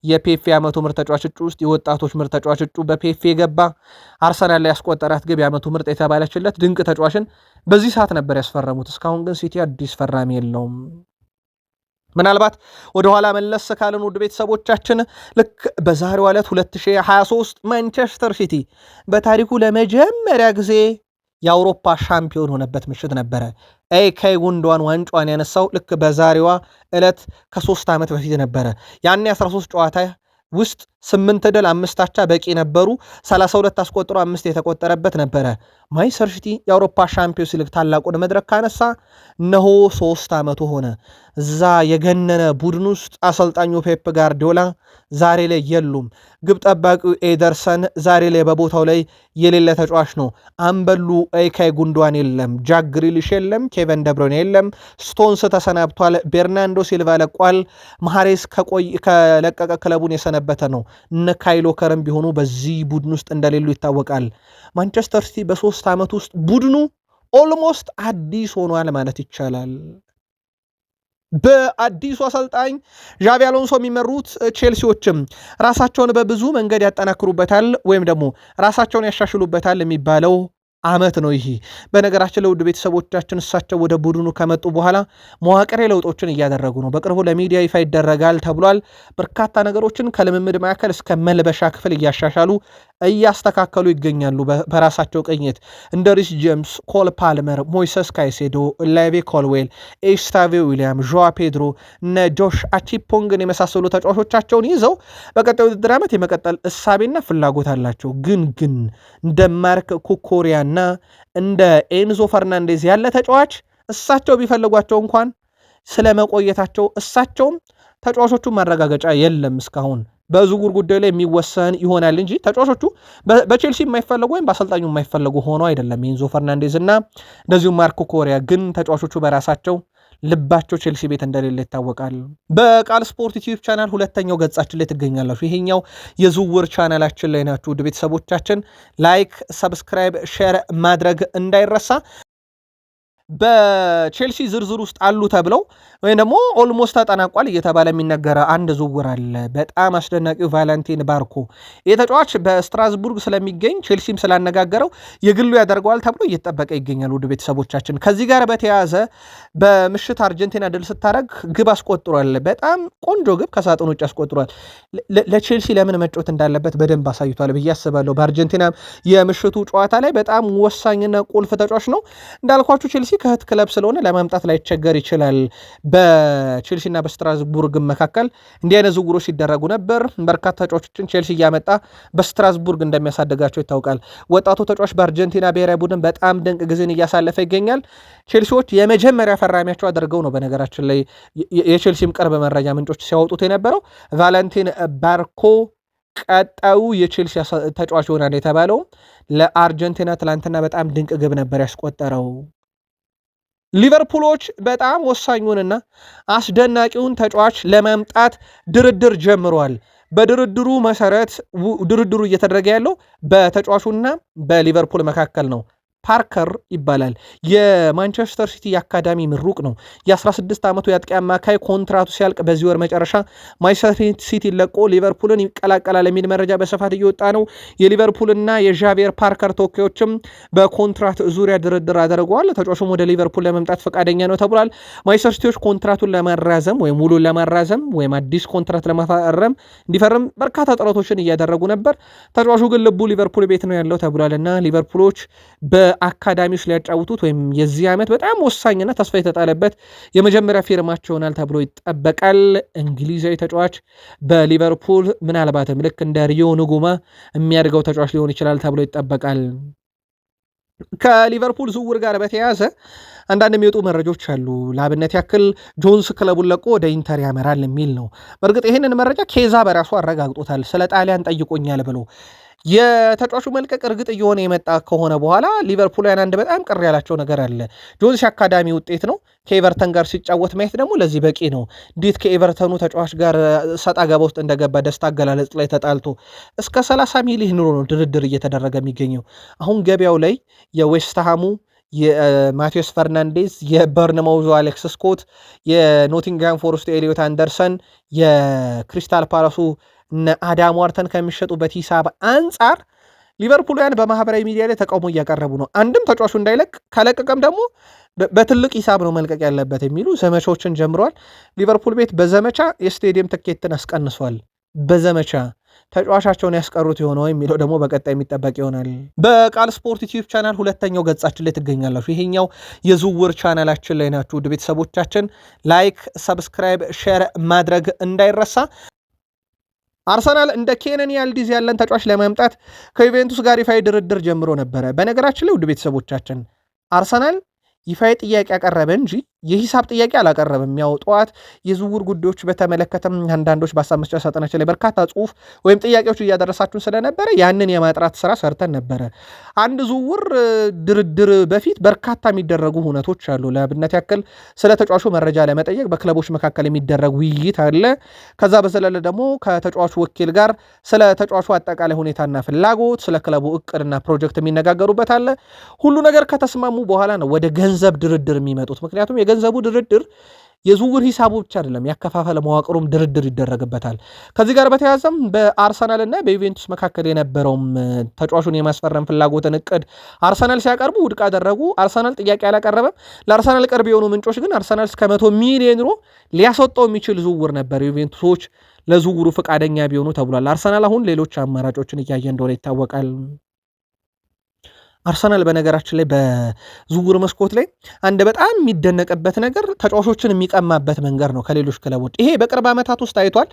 የፔፌ ዓመቱ ምርጥ ተጫዋች እጩ ውስጥ የወጣቶች ምርጥ ተጫዋች እጩ በፔፌ የገባ፣ አርሰናል ላይ ያስቆጠራት ግብ የዓመቱ ምርጥ የተባለችለት ድንቅ ተጫዋችን በዚህ ሰዓት ነበር ያስፈረሙት። እስካሁን ግን ሲቲ አዲስ ፈራሚ የለውም። ምናልባት ወደኋላ መለስ ካለን ውድ ቤተሰቦቻችን ልክ በዛሬው ዕለት 2023 ማንቸስተር ሲቲ በታሪኩ ለመጀመሪያ ጊዜ የአውሮፓ ሻምፒዮን ሆነበት ምሽት ነበረ። ኤካይ ጉንዶዋን ዋንጫዋን ያነሳው ልክ በዛሬዋ ዕለት ከ3 ዓመት በፊት ነበረ። ያኔ 13 ጨዋታ ውስጥ 8 ድል 5 አቻ በቂ ነበሩ። 32 አስቆጥሮ 5 የተቆጠረበት ነበረ። ማንቸስተር ሲቲ የአውሮፓ ሻምፒዮንስ ሊግ ታላቁን መድረክ ካነሳ እነሆ 3 ዓመቱ ሆነ። እዛ የገነነ ቡድን ውስጥ አሰልጣኙ ፔፕ ጋርዲዮላ ዛሬ ላይ የሉም። ግብ ጠባቂው ኤደርሰን ዛሬ ላይ በቦታው ላይ የሌለ ተጫዋች ነው። አምበሉ ኤካይ ጉንዶዋን የለም። ጃክ ግሪሊሽ የለም። ኬቨን ደብሮይነ የለም። ስቶንስ ተሰናብቷል። ቤርናንዶ ሲልቫ ለቋል። ማህሬስ ከለቀቀ ክለቡን የሰነበተ ነው። እነ ካይል ዎከርም ቢሆኑ በዚህ ቡድን ውስጥ እንደሌሉ ይታወቃል። ማንቸስተር ሲቲ በ3 ዓመት ውስጥ ቡድኑ ኦልሞስት አዲስ ሆኗል ማለት ይቻላል። በአዲሱ አሰልጣኝ ዣቪ አሎንሶ የሚመሩት ቼልሲዎችም ራሳቸውን በብዙ መንገድ ያጠናክሩበታል ወይም ደግሞ ራሳቸውን ያሻሽሉበታል የሚባለው ዓመት ነው ይሄ። በነገራችን ለውድ ቤተሰቦቻችን እሳቸው ወደ ቡድኑ ከመጡ በኋላ መዋቅራዊ ለውጦችን እያደረጉ ነው። በቅርቡ ለሚዲያ ይፋ ይደረጋል ተብሏል። በርካታ ነገሮችን ከልምምድ ማዕከል እስከ መልበሻ ክፍል እያሻሻሉ እያስተካከሉ ይገኛሉ። በራሳቸው ቅኝት እንደ ሪስ ጄምስ፣ ኮል ፓልመር፣ ሞይሰስ ካይሴዶ፣ ሌቪ ኮልዌል፣ ኤስታቬ ዊሊያም፣ ዦዋ ፔድሮ እነ ጆሽ አቺፖንግን የመሳሰሉ ተጫዋቾቻቸውን ይዘው በቀጣዩ ውድድር ዓመት የመቀጠል እሳቤና ፍላጎት አላቸው። ግን እንደ ማርክ ኩኮሪያና እንደ ኤንዞ ፈርናንዴዝ ያለ ተጫዋች እሳቸው ቢፈልጓቸው እንኳን ስለመቆየታቸው እሳቸውም ተጫዋቾቹ ማረጋገጫ የለም እስካሁን በዝውውር ጉዳዩ ላይ የሚወሰን ይሆናል እንጂ ተጫዋቾቹ በቼልሲ የማይፈለጉ ወይም በአሰልጣኙ የማይፈለጉ ሆኖ አይደለም። ኤንዞ ፈርናንዴዝ እና እንደዚሁም ማርኮ ኮሪያ ግን ተጫዋቾቹ በራሳቸው ልባቸው ቼልሲ ቤት እንደሌለ ይታወቃል። በቃል ስፖርት ዩቲዩብ ቻናል ሁለተኛው ገጻችን ላይ ትገኛላችሁ። ይሄኛው የዝውውር ቻናላችን ላይ ናችሁ። ውድ ቤተሰቦቻችን ላይክ፣ ሰብስክራይብ፣ ሼር ማድረግ እንዳይረሳ። በቼልሲ ዝርዝር ውስጥ አሉ ተብለው ወይም ደግሞ ኦልሞስት ተጠናቋል እየተባለ የሚነገረ አንድ ዝውውር አለ። በጣም አስደናቂው ቫለንቲን ባርኮ የተጫዋች በስትራስቡርግ ስለሚገኝ ቼልሲም ስላነጋገረው የግሉ ያደርገዋል ተብሎ እየተጠበቀ ይገኛል። ውድ ቤተሰቦቻችን ከዚህ ጋር በተያያዘ በምሽት አርጀንቲና ድል ስታደርግ ግብ አስቆጥሯል። በጣም ቆንጆ ግብ ከሳጥን ውጭ አስቆጥሯል። ለቼልሲ ለምን መጫወት እንዳለበት በደንብ አሳይቷል ብዬ አስባለሁ። በአርጀንቲና የምሽቱ ጨዋታ ላይ በጣም ወሳኝና ቁልፍ ተጫዋች ነው። እንዳልኳችሁ ቼልሲ ከህት ክለብ ስለሆነ ለማምጣት ላይቸገር ይችላል። በቼልሲና በስትራስቡርግ መካከል እንዲህ አይነት ዝውውሮች ሲደረጉ ነበር። በርካታ ተጫዋቾችን ቼልሲ እያመጣ በስትራስቡርግ እንደሚያሳድጋቸው ይታወቃል። ወጣቱ ተጫዋች በአርጀንቲና ብሔራዊ ቡድን በጣም ድንቅ ጊዜን እያሳለፈ ይገኛል። ቼልሲዎች የመጀመሪያ ፈራሚያቸው አድርገው ነው በነገራችን ላይ የቼልሲም ቅርብ መረጃ ምንጮች ሲያወጡት የነበረው ቫለንቲን ባርኮ ቀጣዩ የቼልሲ ተጫዋች ይሆናል የተባለው ለአርጀንቲና ትላንትና በጣም ድንቅ ግብ ነበር ያስቆጠረው። ሊቨርፑሎች በጣም ወሳኙንና አስደናቂውን ተጫዋች ለማምጣት ድርድር ጀምሯል። በድርድሩ መሰረት ድርድሩ እየተደረገ ያለው በተጫዋቹና በሊቨርፑል መካከል ነው። ፓርከር ይባላል። የማንቸስተር ሲቲ የአካዳሚ ምሩቅ ነው። የ16 ዓመቱ የአጥቂ አማካይ ኮንትራቱ ሲያልቅ በዚህ ወር መጨረሻ ማንቸስተር ሲቲ ለቆ ሊቨርፑልን ይቀላቀላል የሚል መረጃ በስፋት እየወጣ ነው። የሊቨርፑልና የዣቪየር ፓርከር ተወካዮችም በኮንትራት ዙሪያ ድርድር አድርገዋል። ተጫዋቹም ወደ ሊቨርፑል ለመምጣት ፈቃደኛ ነው ተብሏል። ማንቸስተር ሲቲዎች ኮንትራቱን ለማራዘም ወይም ውሉን ለማራዘም ወይም አዲስ ኮንትራት ለማፈረም እንዲፈርም በርካታ ጥረቶችን እያደረጉ ነበር። ተጫዋቹ ግን ልቡ ሊቨርፑል ቤት ነው ያለው ተብሏልና ሊቨርፑሎች በአካዳሚዎች ሊያጫውቱት ወይም የዚህ ዓመት በጣም ወሳኝና ተስፋ የተጣለበት የመጀመሪያ ፊርማቸው ይሆናል ተብሎ ይጠበቃል። እንግሊዛዊ ተጫዋች በሊቨርፑል ምናልባትም ልክ እንደ ሪዮ ንጉማ የሚያድገው ተጫዋች ሊሆን ይችላል ተብሎ ይጠበቃል። ከሊቨርፑል ዝውውር ጋር በተያያዘ አንዳንድ የሚወጡ መረጃዎች አሉ። ለአብነት ያክል ጆንስ ክለቡን ለቆ ወደ ኢንተር ያመራል የሚል ነው። በእርግጥ ይህንን መረጃ ኬዛ በራሱ አረጋግጦታል። ስለ ጣሊያን ጠይቆኛል ብሎ የተጫዋቹ መልቀቅ እርግጥ እየሆነ የመጣ ከሆነ በኋላ ሊቨርፑልያን አንድ በጣም ቅር ያላቸው ነገር አለ። ጆንስ የአካዳሚ ውጤት ነው። ከኤቨርተን ጋር ሲጫወት ማየት ደግሞ ለዚህ በቂ ነው። እንዴት ከኤቨርተኑ ተጫዋች ጋር ሰጣ ገባ ውስጥ እንደገባ ደስታ አገላለጽ ላይ ተጣልቶ እስከ 30 ሚሊዮን ዩሮ ነው ድርድር እየተደረገ የሚገኘው። አሁን ገበያው ላይ የዌስትሃሙ የማቴዎስ ፈርናንዴዝ፣ የበርንማውዙ አሌክስ ስኮት፣ የኖቲንግሃም ፎረስቱ ኤሊዮት አንደርሰን፣ የክሪስታል ፓላሱ አዳም ዋርተን ከሚሸጡበት ሂሳብ አንጻር ሊቨርፑልያን በማህበራዊ ሚዲያ ላይ ተቃውሞ እያቀረቡ ነው። አንድም ተጫዋቹ እንዳይለቅ ከለቀቀም ደግሞ በትልቅ ሂሳብ ነው መልቀቅ ያለበት የሚሉ ዘመቻዎችን ጀምረዋል። ሊቨርፑል ቤት በዘመቻ የስቴዲየም ትኬትን አስቀንሷል። በዘመቻ ተጫዋቻቸውን ያስቀሩት የሆነው የሚለው ደግሞ በቀጣይ የሚጠበቅ ይሆናል። በቃል ስፖርት ዩቲዩብ ቻናል ሁለተኛው ገጻችን ላይ ትገኛላችሁ። ይሄኛው የዝውውር ቻናላችን ላይ ናችሁ። ውድ ቤተሰቦቻችን ላይክ፣ ሰብስክራይብ፣ ሼር ማድረግ እንዳይረሳ። አርሰናል እንደ ኬነን ያልዲዝ ያለን ተጫዋች ለማምጣት ከዩቬንቱስ ጋር ይፋዊ ድርድር ጀምሮ ነበረ። በነገራችን ላይ ውድ ቤተሰቦቻችን አርሰናል ይፋዊ ጥያቄ ያቀረበ እንጂ የሂሳብ ጥያቄ አላቀረበም። ያው ጠዋት የዝውውር ጉዳዮች በተመለከተም አንዳንዶች በሀሳብ መስጫ ሳጥናችን ላይ በርካታ ጽሁፍ ወይም ጥያቄዎች እያደረሳችሁን ስለነበረ ያንን የማጥራት ስራ ሰርተን ነበረ። አንድ ዝውውር ድርድር በፊት በርካታ የሚደረጉ ሁነቶች አሉ። ለአብነት ያክል ስለ ተጫዋቹ መረጃ ለመጠየቅ በክለቦች መካከል የሚደረግ ውይይት አለ። ከዛ በዘለለ ደግሞ ከተጫዋቹ ወኪል ጋር ስለ ተጫዋቹ አጠቃላይ ሁኔታና ፍላጎት፣ ስለ ክለቡ እቅድና ፕሮጀክት የሚነጋገሩበት አለ። ሁሉ ነገር ከተስማሙ በኋላ ነው ወደ ገንዘብ ድርድር የሚመጡት። ምክንያቱም የገንዘቡ ድርድር የዝውውር ሂሳቡ ብቻ አይደለም ያከፋፈለ መዋቅሩም ድርድር ይደረግበታል። ከዚህ ጋር በተያያዘም በአርሰናል እና በዩቬንቱስ መካከል የነበረውም ተጫዋቹን የማስፈረም ፍላጎትን እቅድ አርሰናል ሲያቀርቡ ውድቅ አደረጉ። አርሰናል ጥያቄ አላቀረበም። ለአርሰናል ቅርብ የሆኑ ምንጮች ግን አርሰናል እስከ 100 ሚሊዮን ዩሮ ሊያስወጣው የሚችል ዝውውር ነበር ዩቬንቱሶች ለዝውውሩ ፈቃደኛ ቢሆኑ ተብሏል። አርሰናል አሁን ሌሎች አማራጮችን እያየ እንደሆነ ይታወቃል። አርሰናል በነገራችን ላይ በዝውውር መስኮት ላይ አንድ በጣም የሚደነቅበት ነገር ተጫዋቾችን የሚቀማበት መንገድ ነው ከሌሎች ክለቦች። ይሄ በቅርብ ዓመታት ውስጥ ታይቷል።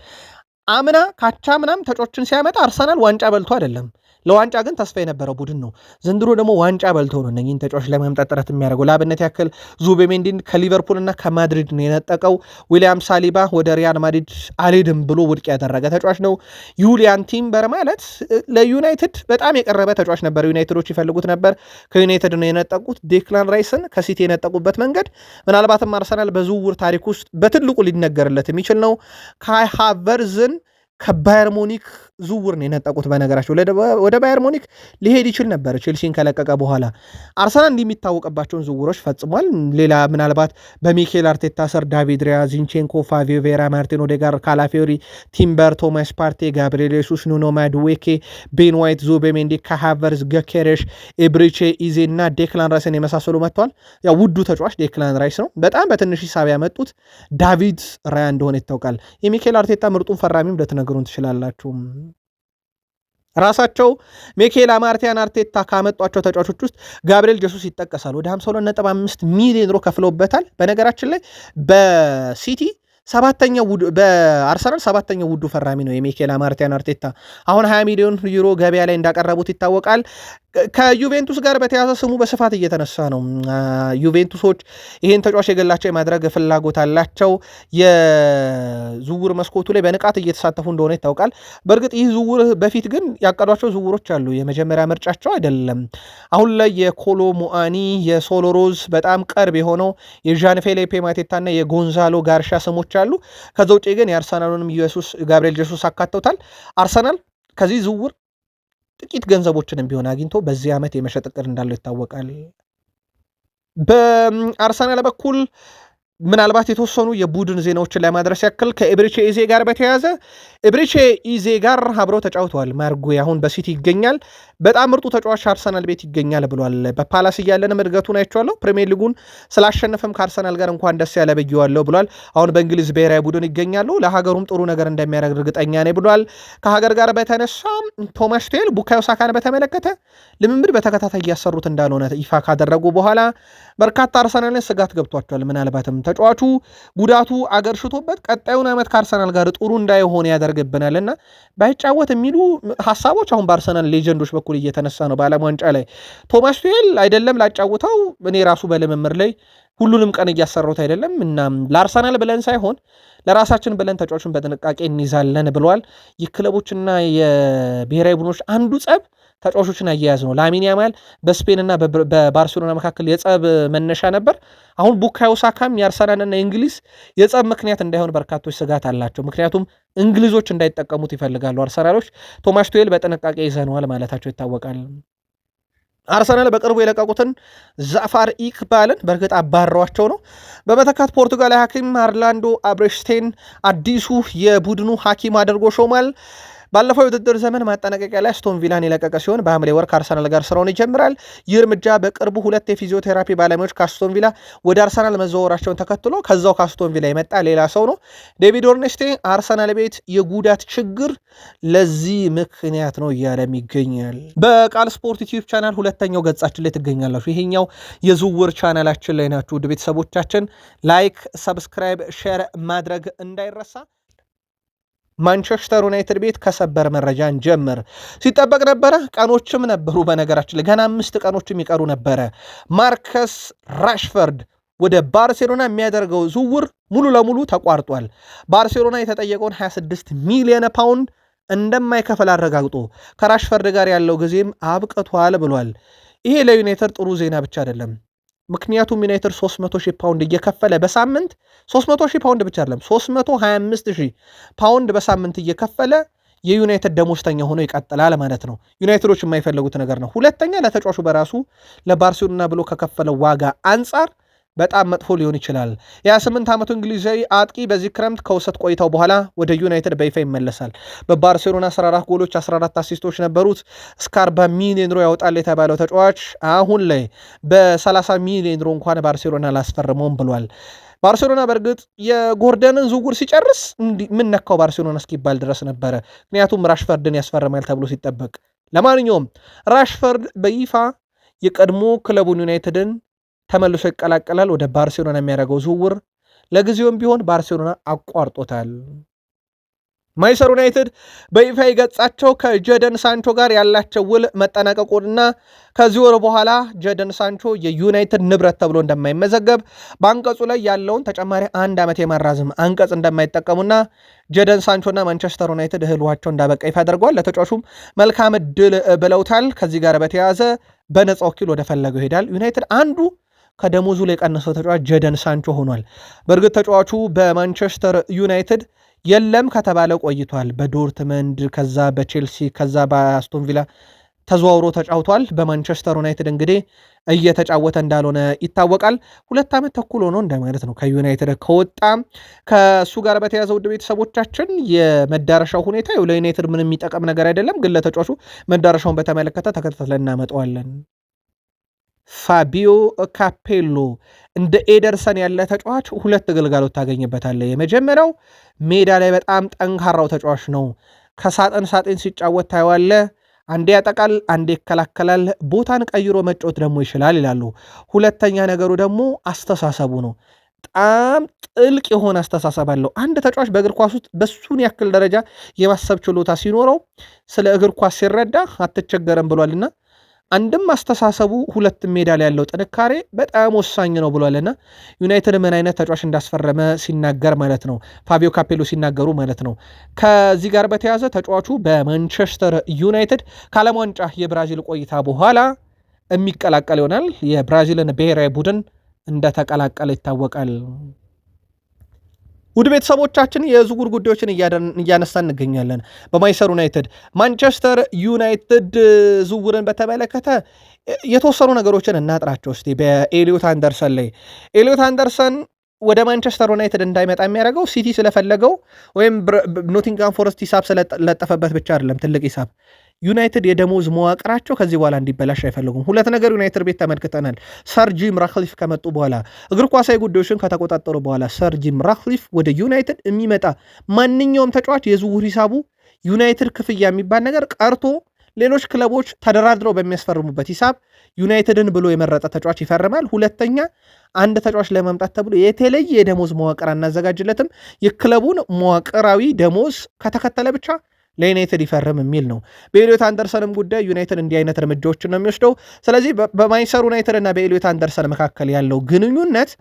አምና ካቻምናም ተጫዋቾችን ሲያመጣ አርሰናል ዋንጫ በልቶ አይደለም፣ ለዋንጫ ግን ተስፋ የነበረው ቡድን ነው። ዘንድሮ ደግሞ ዋንጫ በልቶ ነው እነኝህን ተጫዋች ለማምጣት ጥረት የሚያደርገው። ለአብነት ያክል ዙቤሜንዲን ከሊቨርፑል እና ከማድሪድ ነው የነጠቀው። ዊሊያም ሳሊባ ወደ ሪያል ማድሪድ አልሄድም ብሎ ውድቅ ያደረገ ተጫዋች ነው። ዩሊያን ቲምበር ማለት ለዩናይትድ በጣም የቀረበ ተጫዋች ነበር። ዩናይትዶች ይፈልጉት ነበር፣ ከዩናይትድ ነው የነጠቁት። ዴክላን ራይስን ከሲቲ የነጠቁበት መንገድ ምናልባትም አርሰናል በዝውውር ታሪክ ውስጥ በትልቁ ሊነገርለት የሚችል ነው። ካይ ሃቨርዝን ከባየር ሙኒክ ዝውውር ነው የነጠቁት። በነገራቸው ወደ ባየር ሙኒክ ሊሄድ ይችል ነበር ቼልሲን ከለቀቀ በኋላ። አርሰናል እንደሚታወቅባቸውን ዝውውሮች ፈጽሟል። ሌላ ምናልባት በሚኬል አርቴታ ስር ዳቪድ ሪያ፣ ዚንቼንኮ፣ ፋቪዮ ቬራ፣ ማርቲን ኦዴጋር፣ ካላፊዮሪ፣ ቲምበር፣ ቶማስ ፓርቴ፣ ጋብሪኤል ሱስ፣ ኑኖ ማዱዌኬ፣ ቤን ዋይት፣ ዙቤሜንዲ፣ ካሃቨርዝ፣ ገኬሬሽ፣ ኤብሪቼ ኢዜ እና ዴክላን ራይስን የመሳሰሉ መጥተዋል። ያው ውዱ ተጫዋች ዴክላን ራይስ ነው። በጣም በትንሽ ሂሳብ ያመጡት ዳቪድ ራያ እንደሆነ ይታወቃል። የሚኬል አርቴታ ምርጡን ፈራሚም ልትነግሩን ትችላላችሁ። ራሳቸው ሚኬል አርቴታ ካመጧቸው ተጫዋቾች ውስጥ ጋብሪኤል ጀሱስ ይጠቀሳል። ወደ 52.5 ሚሊዮን ዩሮ ከፍለውበታል። በነገራችን ላይ በሲቲ በአርሰናል ሰባተኛው ውዱ ፈራሚ ነው የሚኬል አርቴታ። አሁን 20 ሚሊዮን ዩሮ ገበያ ላይ እንዳቀረቡት ይታወቃል። ከዩቬንቱስ ጋር በተያዘ ስሙ በስፋት እየተነሳ ነው። ዩቬንቱሶች ይህን ተጫዋች የገላቸው የማድረግ ፍላጎት አላቸው። የዝውውር መስኮቱ ላይ በንቃት እየተሳተፉ እንደሆነ ይታወቃል። በእርግጥ ይህ ዝውውር በፊት ግን ያቀዷቸው ዝውውሮች አሉ። የመጀመሪያ ምርጫቸው አይደለም። አሁን ላይ የኮሎ ሙአኒ፣ የሶሎሮዝ በጣም ቅርብ የሆነው የዣን ፌሊፔ ማቴታና የጎንዛሎ ጋርሻ ስሞች አሉ። ከዛ ውጭ ግን የአርሰናሉንም ጋብሪኤል ጀሱስ አካተውታል። አርሰናል ከዚህ ዝውውር ጥቂት ገንዘቦችንም ቢሆን አግኝቶ በዚህ ዓመት የመሸጥ እቅድ እንዳለው ይታወቃል። በአርሰናል በኩል ምናልባት የተወሰኑ የቡድን ዜናዎችን ለማድረስ ያክል ከኤብሪቼ ኢዜ ጋር በተያያዘ ኤብሪቼ ኢዜ ጋር አብረው ተጫውተዋል። ማርጉ አሁን በሲቲ ይገኛል። በጣም ምርጡ ተጫዋች አርሰናል ቤት ይገኛል ብሏል። በፓላስ እያለንም እድገቱን አይቼዋለሁ። ፕሪሚየር ሊጉን ስላሸነፈም ከአርሰናል ጋር እንኳን ደስ ያለ ብዬዋለሁ ብሏል። አሁን በእንግሊዝ ብሔራዊ ቡድን ይገኛሉ። ለሀገሩም ጥሩ ነገር እንደሚያደርግ እርግጠኛ ነኝ ብሏል። ከሀገር ጋር በተነሳ ቶማስ ቱዌል ቡካዮ ሳካን በተመለከተ ልምምድ በተከታታይ እያሰሩት እንዳልሆነ ይፋ ካደረጉ በኋላ በርካታ አርሰናልን ስጋት ገብቷቸዋል። ምናልባትም ተጫዋቹ ጉዳቱ አገርሽቶበት ቀጣዩን ዓመት ከአርሰናል ጋር ጥሩ እንዳይሆን ያደርግብናልና ባይጫወት የሚሉ ሀሳቦች አሁን በአርሰናል ሌጀንዶች በኩል እየተነሳ ነው። በዓለም ዋንጫ ላይ ቶማስ ቱዌል አይደለም ላጫውተው እኔ ራሱ በልምምር ላይ ሁሉንም ቀን እያሰሩት አይደለም እና ለአርሰናል ብለን ሳይሆን ለራሳችን ብለን ተጫዋቹን በጥንቃቄ እንይዛለን ብለዋል። የክለቦችና የብሔራዊ ቡድኖች አንዱ ጸብ ተጫዋቾችን አያያዝ ነው። ላሚን ያማል በስፔንና በባርሴሎና መካከል የጸብ መነሻ ነበር። አሁን ቡካዮ ሳካም የአርሰናልና የእንግሊዝ የጸብ ምክንያት እንዳይሆን በርካቶች ስጋት አላቸው። ምክንያቱም እንግሊዞች እንዳይጠቀሙት ይፈልጋሉ አርሰናሎች። ቶማስ ቱዌል በጥንቃቄ ይዘነዋል ማለታቸው ይታወቃል። አርሰናል በቅርቡ የለቀቁትን ዛፋር ኢቅባልን በእርግጥ አባረሯቸው ነው። በመተካት ፖርቱጋላዊ ሐኪም አርላንዶ አብሬሽቴን አዲሱ የቡድኑ ሐኪም አድርጎ ሾሟል። ባለፈው የውድድር ዘመን ማጠናቀቂያ ላይ አስቶን ቪላን የለቀቀ ሲሆን በሐምሌ ወር ከአርሰናል ጋር ስራውን ይጀምራል። ይህ እርምጃ በቅርቡ 2 የፊዚዮቴራፒ ባለሙያዎች ከአስቶን ቪላ ወደ አርሰናል መዘዋወራቸውን ተከትሎ ከዛው ከአስቶን ቪላ የመጣ ሌላ ሰው ነው። ዴቪድ ኦርኔስቴ አርሰናል ቤት የጉዳት ችግር ለዚህ ምክንያት ነው እያለም ይገኛል። በቃል ስፖርት ዩቲዩብ ቻናል ሁለተኛው ገጻችን ላይ ትገኛላችሁ። ይሄኛው የዝውውር ቻናላችን ላይ ናችሁ። ውድ ቤተሰቦቻችን ላይክ፣ ሰብስክራይብ፣ ሼር ማድረግ እንዳይረሳ። ማንቸስተር ዩናይትድ ቤት ከሰበር መረጃ እንጀምር። ሲጠበቅ ነበረ፣ ቀኖችም ነበሩ። በነገራችን ላይ ገና 5 ቀኖችም ይቀሩ ነበረ። ማርከስ ራሽፈርድ ወደ ባርሴሎና የሚያደርገው ዝውውር ሙሉ ለሙሉ ተቋርጧል። ባርሴሎና የተጠየቀውን 26 ሚሊዮን ፓውንድ እንደማይከፈል አረጋግጦ ከራሽፈርድ ጋር ያለው ጊዜም አብቅቷል ብሏል። ይሄ ለዩናይትድ ጥሩ ዜና ብቻ አይደለም። ምክንያቱም ዩናይትድ 300,000 ፓውንድ እየከፈለ በሳምንት 300,000 ፓውንድ ብቻ አይደለም 325,000 ፓውንድ በሳምንት እየከፈለ የዩናይትድ ደሞዝተኛ ሆኖ ይቀጥላል ማለት ነው። ዩናይትዶች የማይፈልጉት ነገር ነው። ሁለተኛ ለተጫዋቹ በራሱ ለባርሴሎና ብሎ ከከፈለው ዋጋ አንጻር በጣም መጥፎ ሊሆን ይችላል። የ28 ዓመቱ እንግሊዛዊ አጥቂ በዚህ ክረምት ከውሰት ቆይታው በኋላ ወደ ዩናይትድ በይፋ ይመለሳል። በባርሴሎና 14 ጎሎች 14 አሲስቶች ነበሩት። እስከ 40 ሚሊዮን ዩሮ ያወጣል የተባለው ተጫዋች አሁን ላይ በ30 ሚሊዮን ዩሮ እንኳን ባርሴሎና አላስፈርመውም ብሏል። ባርሴሎና በእርግጥ የጎርደንን ዝውውር ሲጨርስ ምን ነካው ባርሴሎና እስኪባል ድረስ ነበረ። ምክንያቱም ራሽፈርድን ያስፈርማል ተብሎ ሲጠበቅ፣ ለማንኛውም ራሽፈርድ በይፋ የቀድሞ ክለቡን ዩናይትድን ተመልሶ ይቀላቀላል። ወደ ባርሴሎና የሚያደርገው ዝውውር ለጊዜውም ቢሆን ባርሴሎና አቋርጦታል። ማንቸስተር ዩናይትድ በይፋ የገጻቸው ከጀደን ሳንቾ ጋር ያላቸው ውል መጠናቀቁንና ከዚህ ወር በኋላ ጀደን ሳንቾ የዩናይትድ ንብረት ተብሎ እንደማይመዘገብ በአንቀጹ ላይ ያለውን ተጨማሪ 1 ዓመት የማራዘም አንቀጽ እንደማይጠቀሙና ጀደን ሳንቾና ማንቸስተር ዩናይትድ እህሏቸው እንዳበቃ ይፋ አድርገዋል። ለተጫዋቹም መልካም ዕድል ብለውታል። ከዚህ ጋር በተያያዘ በነፃ ወኪል ወደ ፈለገው ይሄዳል። ዩናይትድ አንዱ ከደሞዙ ላይ የቀነሰው ተጫዋች ጀደን ሳንቾ ሆኗል። በእርግጥ ተጫዋቹ በማንቸስተር ዩናይትድ የለም ከተባለ ቆይቷል። በዶርትመንድ ከዛ በቼልሲ ከዛ በአስቶን ቪላ ተዘዋውሮ ተጫውቷል። በማንቸስተር ዩናይትድ እንግዲህ እየተጫወተ እንዳልሆነ ይታወቃል። 2 ዓመት ተኩል ሆኖ እንደማለት ነው ከዩናይትድ ከወጣ። ከእሱ ጋር በተያዘ ውድ ቤተሰቦቻችን የመዳረሻው ሁኔታ ለዩናይትድ ምንም የሚጠቀም ነገር አይደለም፣ ግን ለተጫዋቹ መዳረሻውን በተመለከተ ተከታትለን እናመጣዋለን። ፋቢዮ ካፔሎ እንደ ኤደርሰን ያለ ተጫዋች 2 ግልጋሎት ታገኝበታለ። የመጀመሪያው ሜዳ ላይ በጣም ጠንካራው ተጫዋች ነው። ከሳጥን ሳጥን ሲጫወት ታየዋለ። አንዴ ያጠቃል፣ አንዴ ይከላከላል፣ ቦታን ቀይሮ መጫወት ደግሞ ይችላል ይላሉ። ሁለተኛ ነገሩ ደግሞ አስተሳሰቡ ነው። በጣም ጥልቅ የሆነ አስተሳሰብ አለው። አንድ ተጫዋች በእግር ኳስ ውስጥ በሱን ያክል ደረጃ የማሰብ ችሎታ ሲኖረው ስለ እግር ኳስ ሲረዳ አትቸገረም ብሏልና አንድም አስተሳሰቡ፣ 2 ሜዳ ላይ ያለው ጥንካሬ በጣም ወሳኝ ነው ብሏልና ዩናይትድ ምን አይነት ተጫዋች እንዳስፈረመ ሲናገር ማለት ነው፣ ፋቢዮ ካፔሎ ሲናገሩ ማለት ነው። ከዚህ ጋር በተያያዘ ተጫዋቹ በማንቸስተር ዩናይትድ ከዓለም ዋንጫ የብራዚል ቆይታ በኋላ የሚቀላቀል ይሆናል። የብራዚልን ብሔራዊ ቡድን እንደተቀላቀለ ይታወቃል። ውድ ቤተሰቦቻችን የዝውውር ጉዳዮችን እያነሳ እንገኛለን። በማንቸስተር ዩናይትድ ዝውውርን በተመለከተ የተወሰኑ ነገሮችን እናጥራቸው እስቲ። በኤሊዮት አንደርሰን ላይ ኤሊዮት አንደርሰን ወደ ማንቸስተር ዩናይትድ እንዳይመጣ የሚያደርገው ሲቲ ስለፈለገው ወይም ኖቲንጋም ፎረስት ሂሳብ ስለለጠፈበት ብቻ አይደለም። ትልቅ ሂሳብ ዩናይትድ የደሞዝ መዋቅራቸው ከዚህ በኋላ እንዲበላሽ አይፈልጉም። 2 ነገር ዩናይትድ ቤት ተመልክተናል። ሰር ጂም ራትክሊፍ ከመጡ በኋላ እግር ኳሳዊ ጉዳዮችን ከተቆጣጠሩ በኋላ ሰር ጂም ራትክሊፍ ወደ ዩናይትድ የሚመጣ ማንኛውም ተጫዋች የዝውውር ሂሳቡ ዩናይትድ ክፍያ የሚባል ነገር ቀርቶ ሌሎች ክለቦች ተደራድረው በሚያስፈርሙበት ሂሳብ ዩናይትድን ብሎ የመረጠ ተጫዋች ይፈርማል። ሁለተኛ አንድ ተጫዋች ለማምጣት ተብሎ የተለየ የደሞዝ መዋቅር አናዘጋጅለትም። የክለቡን መዋቅራዊ ደሞዝ ከተከተለ ብቻ ለዩናይትድ ይፈርም የሚል ነው። በኤሊዮት አንደርሰንም ጉዳይ ዩናይትድ እንዲህ አይነት እርምጃዎችን ነው የሚወስደው። ስለዚህ በማንቸስተር ዩናይትድ እና በኤሊዮት አንደርሰን መካከል ያለው ግንኙነት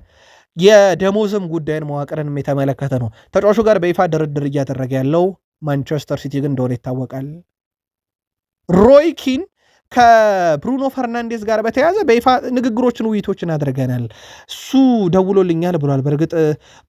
የደሞዝም ጉዳይን መዋቅርንም የተመለከተ ነው። ተጫዋቹ ጋር በይፋ ድርድር እያደረገ ያለው ማንቸስተር ሲቲ ግን እንደሆነ ይታወቃል። ሮይ ኪን ከብሩኖ ፈርናንዴዝ ጋር በተያያዘ በይፋ ንግግሮችን፣ ውይይቶችን አድርገናል። እሱ ደውሎልኛል ብሏል። በእርግጥ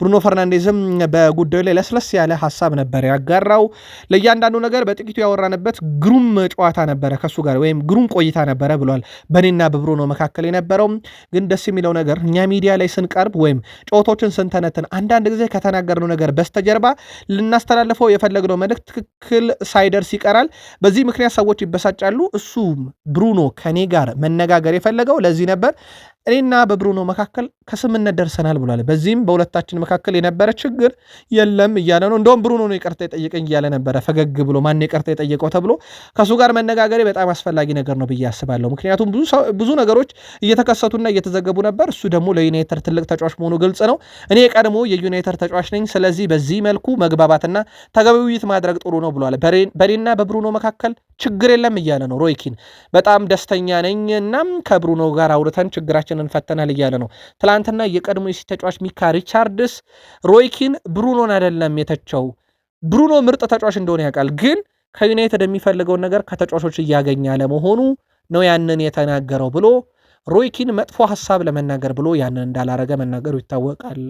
ብሩኖ ፈርናንዴዝም በጉዳዩ ላይ ለስለስ ያለ ሀሳብ ነበር ያጋራው። ለእያንዳንዱ ነገር በጥቂቱ ያወራንበት ግሩም ጨዋታ ነበረ ከሱ ጋር ወይም ግሩም ቆይታ ነበረ ብሏል። በእኔና በብሩኖ መካከል የነበረው ግን ደስ የሚለው ነገር እኛ ሚዲያ ላይ ስንቀርብ ወይም ጨዋታዎችን ስንተነትን አንዳንድ ጊዜ ከተናገርነው ነገር በስተጀርባ ልናስተላልፈው የፈለግነው መልእክት ትክክል ሳይደርስ ይቀራል። በዚህ ምክንያት ሰዎች ይበሳጫሉ። እሱ ብሩኖ ከኔ ጋር መነጋገር የፈለገው ለዚህ ነበር። እኔና በብሩኖ መካከል ከስምነት ደርሰናል ብሏል። በዚህም በሁለታችን መካከል የነበረ ችግር የለም እያለ ነው። እንደውም ብሩኖ ነው ይቅርታ የጠየቀኝ እያለ ነበረ ፈገግ ብሎ። ማን ይቅርታ የጠየቀው ተብሎ ከሱ ጋር መነጋገሬ በጣም አስፈላጊ ነገር ነው ብዬ አስባለሁ። ምክንያቱም ብዙ ነገሮች እየተከሰቱና እየተዘገቡ ነበር። እሱ ደግሞ ለዩናይትድ ትልቅ ተጫዋች መሆኑ ግልጽ ነው። እኔ የቀድሞ የዩናይትድ ተጫዋች ነኝ። ስለዚህ በዚህ መልኩ መግባባትና ተገቢ ውይይት ማድረግ ጥሩ ነው ብሏል። በኔና በብሩኖ መካከል ችግር የለም እያለ ነው ሮይኪን። በጣም ደስተኛ ነኝ እናም ከብሩኖ ጋር አውርተን ችግራችንን ፈተናል እያለ ነው። ትላንትና የቀድሞ የሲቲ ተጫዋች ሚካ ሪቻርድስ ሮይኪን ብሩኖን አይደለም የተቸው። ብሩኖ ምርጥ ተጫዋች እንደሆነ ያውቃል፣ ግን ከዩናይትድ የሚፈልገውን ነገር ከተጫዋቾች እያገኘ አለመሆኑ ነው ያንን የተናገረው ብሎ ሮይኪን መጥፎ ሀሳብ ለመናገር ብሎ ያንን እንዳላረገ መናገሩ ይታወቃል።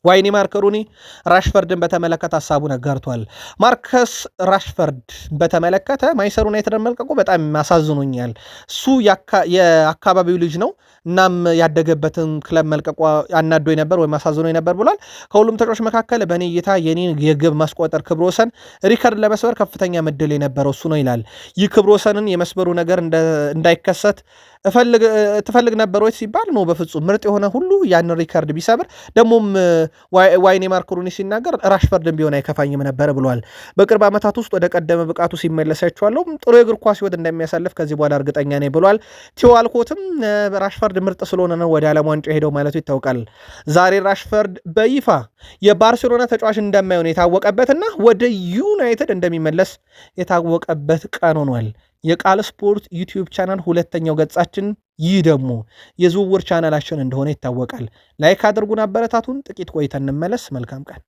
ዋይኒ ማርክ ሩኒ ራሽፈርድን በተመለከተ ሀሳቡን አጋርቷል። ማርከስ ራሽፈርድ በተመለከተ ማንቸስተር ዩናይትድን መልቀቁ በጣም አሳዝኖኛል። እሱ የአካባቢው ልጅ ነው፣ እናም ያደገበትን ክለብ መልቀቁ አናዶኝ ነበር ወይም አሳዝኖኝ ነበር ብሏል። ከሁሉም ተጫዋቾች መካከል በእኔ እይታ የኔን የግብ ማስቆጠር ክብረ ወሰን ሪከርድ ለመስበር ከፍተኛ ምድል የነበረው እሱ ነው ይላል። ይህ ክብረ ወሰንን የመስበሩ ነገር እንዳይከሰት ትፈልግ ነበር ወይ ሲባል ነው በፍጹም ምርጥ የሆነ ሁሉ ያን ሪከርድ ቢሰብር ደግሞም ዋይኔ ማርክ ሩኒ ሲናገር ራሽፈርድን ቢሆን አይከፋኝም ነበር ብሏል። በቅርብ ዓመታት ውስጥ ወደ ቀደመ ብቃቱ ሲመለሳቸዋለሁ ጥሩ የእግር ኳስ ህይወት እንደሚያሳልፍ ከዚህ በኋላ እርግጠኛ ነኝ ብሏል። ቲዮ ዋልኮትም ራሽፈርድ ምርጥ ስለሆነ ነው ወደ ዓለም ዋንጫ ሄደው ማለቱ ይታወቃል። ዛሬ ራሽፈርድ በይፋ የባርሴሎና ተጫዋች እንደማይሆን የታወቀበትና ወደ ዩናይትድ እንደሚመለስ የታወቀበት ቀን ሆኗል። የቃል ስፖርት ዩቲዩብ ቻናል ሁለተኛው ገጻችን፣ ይህ ደግሞ የዝውውር ቻናላችን እንደሆነ ይታወቃል። ላይክ አድርጉን፣ አበረታቱን። ጥቂት ቆይተን እንመለስ። መልካም ቀን